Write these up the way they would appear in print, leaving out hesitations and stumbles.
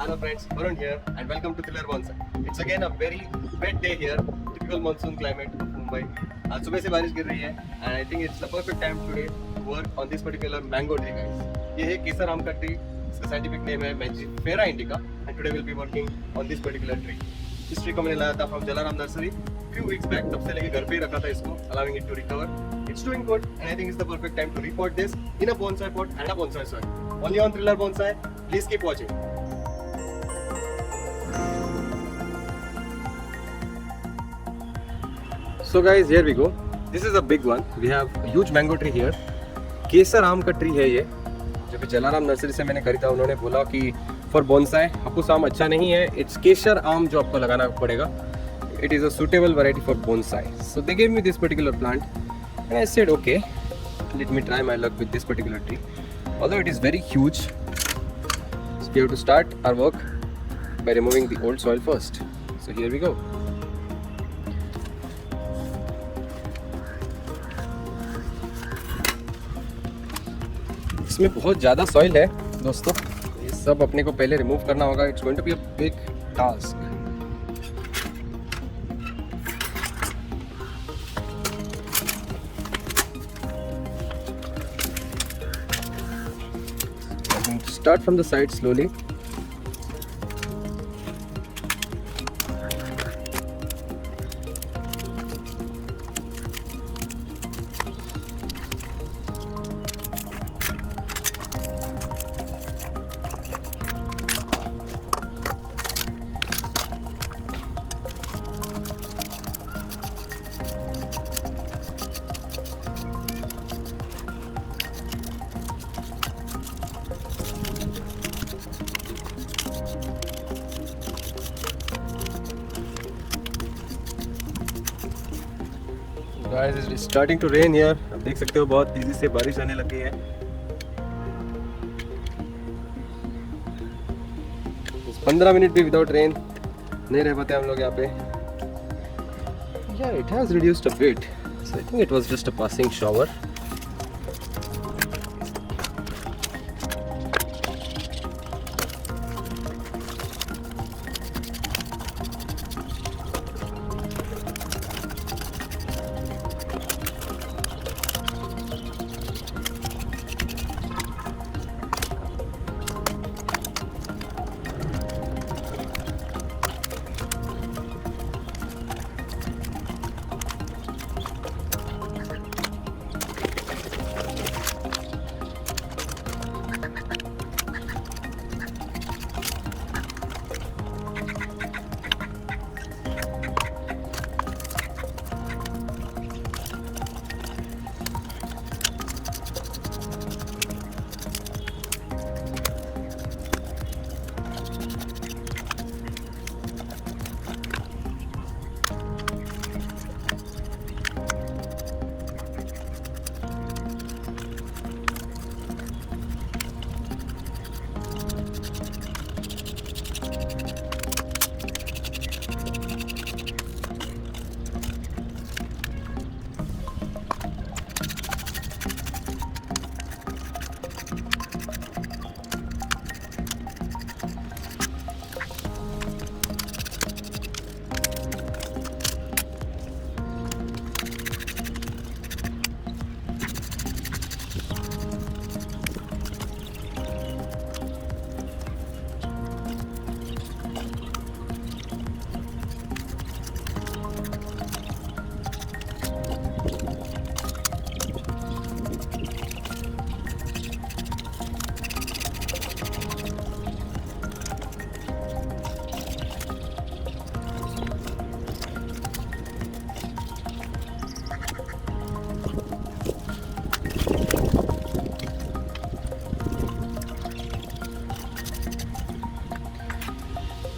Hello friends, Varun here and welcome to Thriller Bonsai. It's again a very wet day here, typical monsoon climate of Mumbai. आज सुबह से बारिश गिर रही है and I think it's the perfect time today to work on this particular mango tree guys. ये है केसर आम का ट्री, इसका साइंटिफिक नेम है Mangifera indica and today we'll be working on this particular tree. इस ट्री को मैंने लाया था from Jalaram Nursery few weeks back, तब से लेके घर पे ही रखा था इसको, allowing it to recover. It's doing good and I think it's the perfect time to repot this in a bonsai pot and a bonsai soil. Only on Thriller Bonsai. Please keep watching. So guys, here we go. This is a big one. We have a huge mango tree here. केसर आम का tree है ये, जो कि Jalaram nursery से मैंने खरीदा. उन्होंने बोला कि फॉर बोनसाई हापुस आम अच्छा नहीं है, इट्स केसर आम जो आपको लगाना पड़ेगा. It is a suitable variety for bonsai. So they gave me this particular plant and I said okay, let me try my luck with this particular tree. Although it is very huge, so we have to start our work by removing the old soil first. So here we go. इसमें बहुत ज़्यादा soil है दोस्तों, ये सब अपने को पहले रिमूव करना होगा. It's going to be a big task. Start from the side slowly. Guys, it is starting to rain here. आप देख सकते हो बहुत तेजी से बारिश आने लग गई है. 15 मिनट भी विदाउट रेन नहीं रह पाते हम लोग यहाँ पे. Yeah, it has reduced a bit. So I think it was just a passing shower.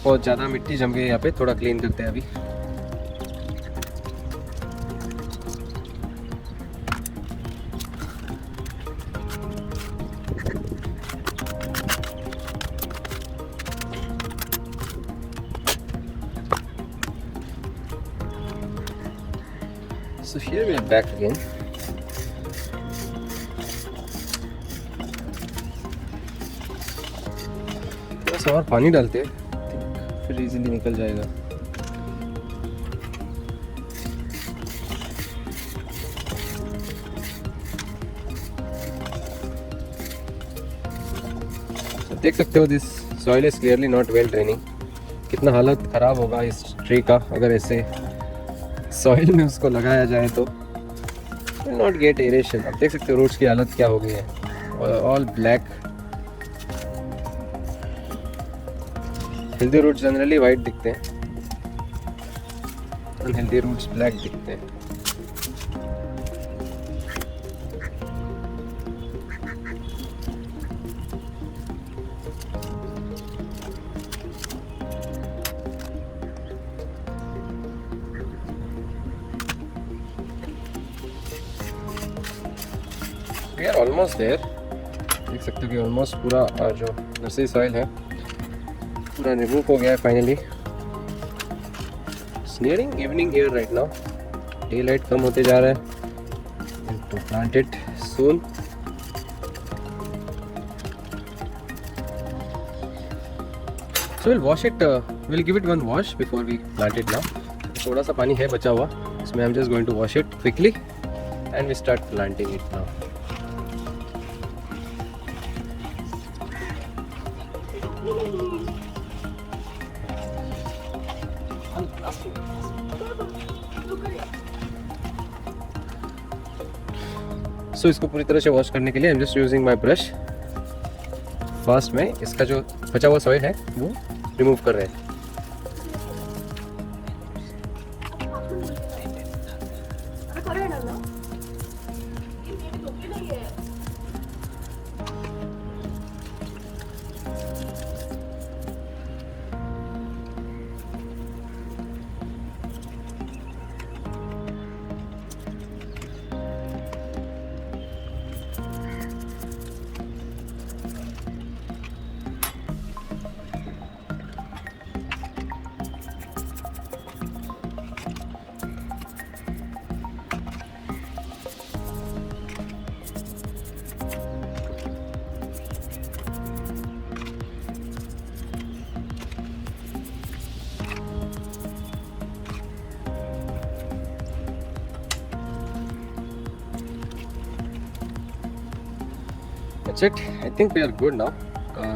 बहुत ज़्यादा मिट्टी जम गई है यहाँ पे, थोड़ा क्लीन करते हैं अभी. So here we are back again. से और पानी डालते हैं फिर इजीली निकल जाएगा। देख सकते हो this soil is clearly not well draining. कितना हालत ख़राब होगा इस ट्री का अगर ऐसे सॉइल में उसको लगाया जाए तो नॉट गेट एरेशन। अब देख सकते हो रूट्स की हालत क्या हो गई है, all black. Healthy roots generally white दिखते हैं, अनहेल्दी रूट्स ब्लैक दिखते हैं। We are almost there। देख सकते हो कि ऑलमोस्ट पूरा जो नर्सरी सॉइल है पूरा रिमूव हो गया है finally. It's nearing evening here right now, daylight कम होते जा रहा है। To plant it soon. So will wash it, will give it one wash before we plant it now. थोड़ा सा पानी है बचा हुआ, इसमें I am just going to wash it quickly and we start planting it now. So इसको पूरी तरह से वॉश करने के लिए I am just using my brush. First में इसका जो बचा हुआ सॉइल है वो रिमूव कर रहे हैं। That's it. I think we are good now.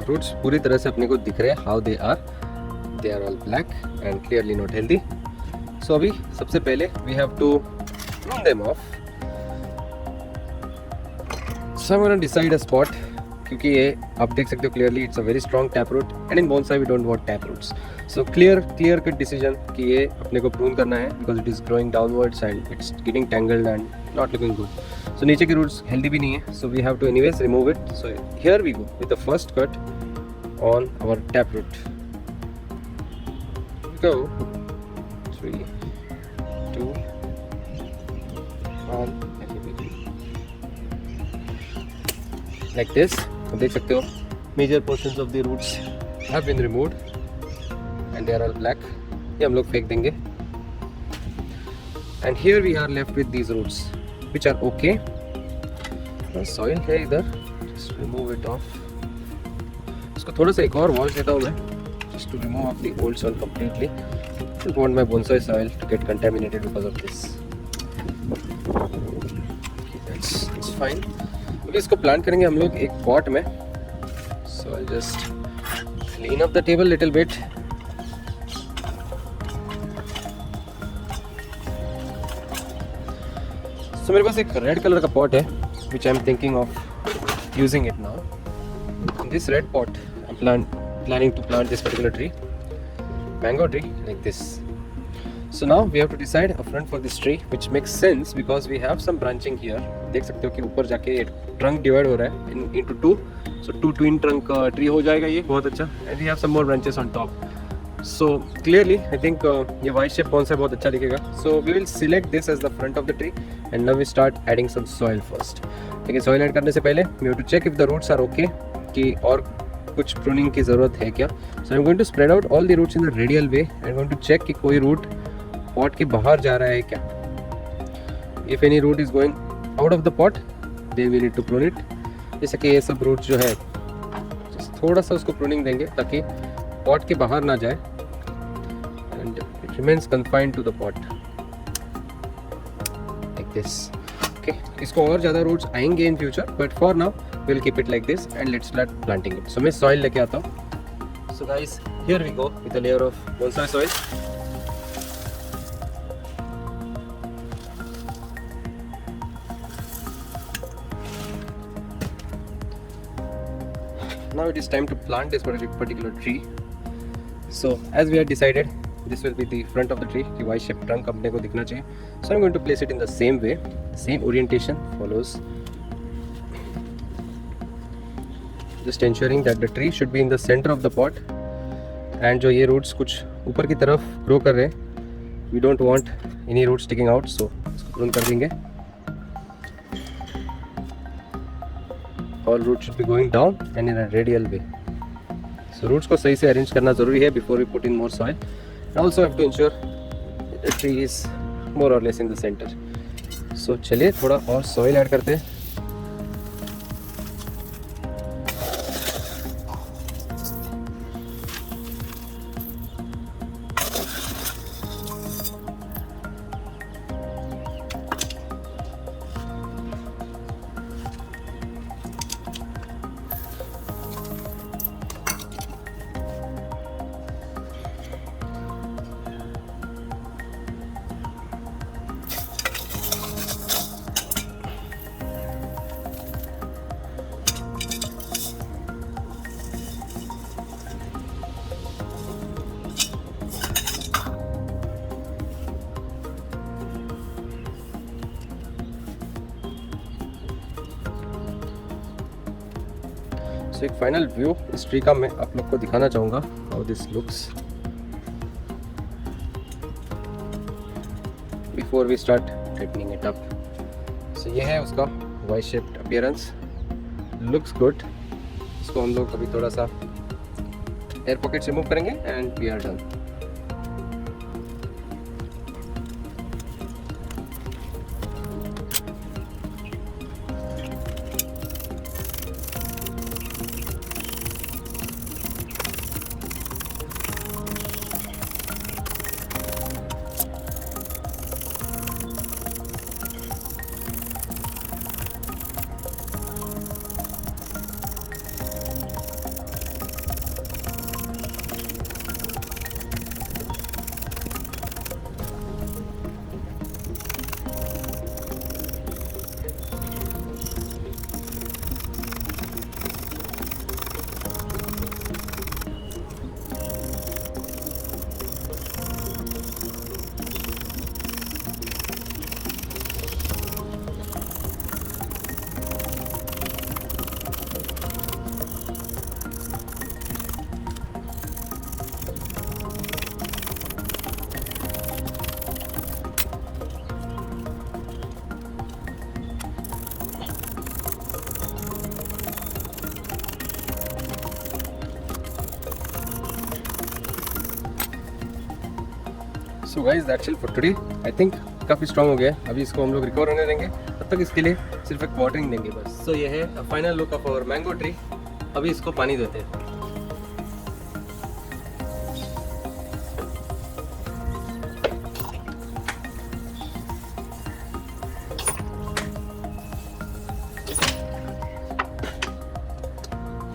Roots पूरी तरह से अपने को दिख रहे हैं how they are. They are all black and clearly not healthy. So अभी सबसे पहले we have to prune them off. So I'm gonna decide a spot क्योंकि ये आप देख सकते हो clearly it's a very strong taproot and in bonsai we don't want taproots. So clear cut decision कि ये अपने को prune करना है because it is growing downwards and it's getting tangled and not looking good. So नीचे के roots healthy भी नहीं है, so we have to anyways remove it. So here we go with the first cut on our taproot. Go 3, 2, 1 like this. आप देख सकते हो major portions of the roots have been removed and they are all black. ये हम लोग फेंक देंगे and here we are left with these roots which are okay. Soil है इधर, just remove it off. इसको थोड़ा सा एक और वॉश देता हूँ मैं just to remove off the old soil completely. I don't want my bonsai soil to get contaminated because of this. That's fine. अभी इसको प्लांट करेंगे हम लोग एक पॉट में. So I'll just clean up the table little bit. So मेरे पास एक red colour का पॉट है which I'm thinking of using it now. In this red pot I'm planning to plant this particular tree, mango tree like this. So now we have to decide a front for this tree which makes sense because we have some branching here. देख सकते हो कि ऊपर जाके trunk divide हो रहा है into two. So two twin trunk tree हो जाएगा ये बहुत अच्छा. And we have some more branches on top. So clearly I think ये वाइट शेप कौन सा बहुत अच्छा दिखेगा. So we will select this as the front of the tree and now we start adding some soil first. लेकिन soil add करने से पहले we have to check if the roots are okay कि और कुछ pruning की ज़रूरत है क्या. So I'm going to spread out all the roots in the radial way. I'm going to check कि कोई root pot के बाहर जा रहा है क्या. If any root is going out of the pot then we need to prune it. जैसे कि ये सब roots जो है थोड़ा सा उसको प्रूनिंग देंगे ताकि पॉट के बाहर ना जाए and it remains confined to the pot like this. Okay, इसको और ज़्यादा रूट्स आएंगे in future, but for now will keep it like this and let's start planting it. So मैं सॉइल लेके आता हूँ। So guys, here we go with a layer of bonsai soil. Now it is time to plant this particular tree. So as we had decided, this will be the front of the tree, कि Y shaped trunk अपने को दिखना चाहिए. So I'm going to place it in the same way, same orientation follows. Just ensuring that the tree should be in the center of the pot. And जो ये roots कुछ ऊपर की तरफ grow कर रहे हैं, we don't want any roots sticking out, so इसको prune कर देंगे. All roots should be going down and in a radial way. So roots को सही से arrange करना ज़रूरी है before we put in more soil. And also have to ensure the tree is more or less in the center. So चलिए थोड़ा और soil add करते हैं. So एक फाइनल व्यू इस ट्री का मैं आप लोग को दिखाना चाहूँगा, how this looks before we start tightening it up. So ये है उसका Y shaped appearance, looks good. इसको हम लोग अभी थोड़ा सा एयर पॉकेट रिमूव करेंगे and we are done. So guys that's it for today. I think काफ़ी स्ट्रॉन्ग हो गया है. अभी इसको हम लोग रिकवर होने देंगे, तब तक इसके लिए सिर्फ एक वाटरिंग देंगे बस. सो ये है final look of our mango tree. अभी इसको पानी देते हैं.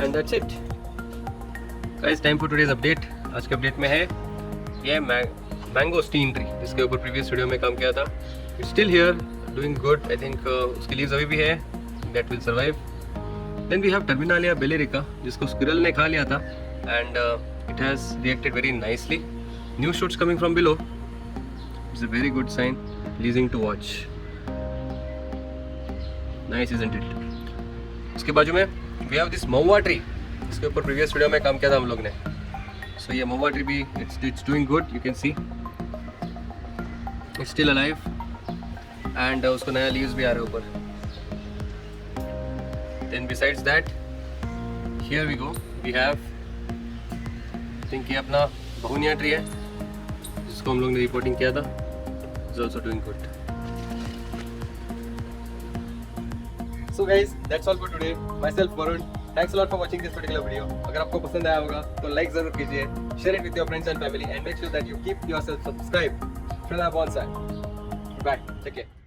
And that's it guys. Time for today's update. आज के अपडेट में है ये मैंगोस्टीन ट्री, जिसके ऊपर प्रीवियस वीडियो में काम किया था. It's still here doing good. I think उसकी लीव्स अभी भी है. That will survive. Then we have Terminalia bellerica, जिसको स्क्विरल ने खा लिया था and it has reacted very nicely. New shoots coming from below. It's a very good sign. Pleasing to watch. Nice isn't it. उसके बाजू में we have this mahua tree, जिसके ऊपर प्रीवियस वीडियो में काम किया था हम लोग ने. सो ये महुआ ट्री भी it's doing good. You can see it's still alive and उसको नया लीव्स भी आ रहे ऊपर. Then besides that here we go, we have think ये अपना बहुनिया ट्री है, जिसको हम लोग ने रिपोर्टिंग किया था. It's also doing good. So guys, that's all for today. Myself Varun thanks a lot for watching this particular video. अगर आपको पसंद आया होगा तो लाइक जरूर कीजिए, share it with your friends and family, and make sure that you keep yourself subscribe. Friend आप on side bye, take care.